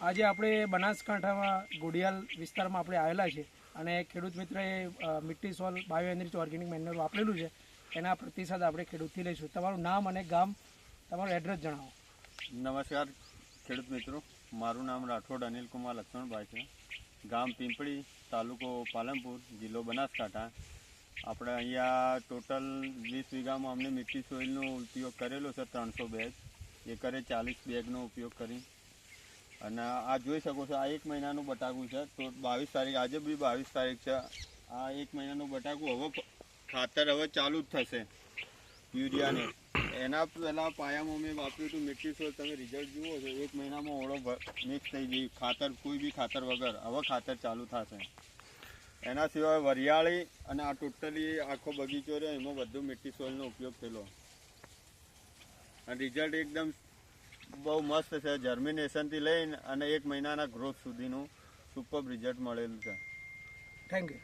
આજે આપણે બનાસકાંઠામાં ગોડિયાલ વિસ્તારમાં આપણે આવેલા છે અને ખેડૂત મિત્રએ મિટ્ટી સોલ બાયો એનર્જી ઓર્ગેનિક મેન્યુઅર વાપરેલું છે. એના પ્રતિસાદ આપણે ખેડૂતથી લઈશું. તમારું નામ અને ગામ, તમારું એડ્રેસ જણાવો. નમસ્કાર ખેડૂત મિત્રો, મારું નામ રાઠોડ અનિલકુમાર લક્ષ્મણભાઈ છે. ગામ પિંપળી, તાલુકો પાલનપુર, જિલ્લો બનાસકાંઠા. આપણે અહીંયા ટોટલ 20 વીઘામાં અમને મિટ્ટી સોઇલનો ઉપયોગ કરેલો છે. 300 બેગ, એકરે 40 બેગનો ઉપયોગ કરી. અને આ જોઈ શકો છો, આ 1 મહિનાનું બટાકું છે. તો 22 તારીખ, આજે બી 22 તારીખ છે. આ 1 મહિનાનું બટાકું હવે ખાતર હવે ચાલુ જ થશે યુરિયાને. એના પહેલાં પાયામાં મેં વાપર્યું હતું મિટ્ટી સોઇલ. તમે રિઝલ્ટ જુઓ છો, 1 મહિનામાં ઓળો મિક્સ થઈ ગઈ. ખાતર કોઈ બી ખાતર વગર હવે ખાતર ચાલુ થશે. એના સિવાય વરિયાળી અને આ ટોટલી આખો બગીચો રહ્યો, એમાં બધું મિટ્ટી સોઇલનો ઉપયોગ થયેલો. અને રિઝલ્ટ એકદમ બહુ મસ્ત છે. જર્મિનેશનથી લઈને અને 1 મહિનાના ગ્રોથ સુધીનું સુપર રિઝલ્ટ મળેલું છે. Thank you.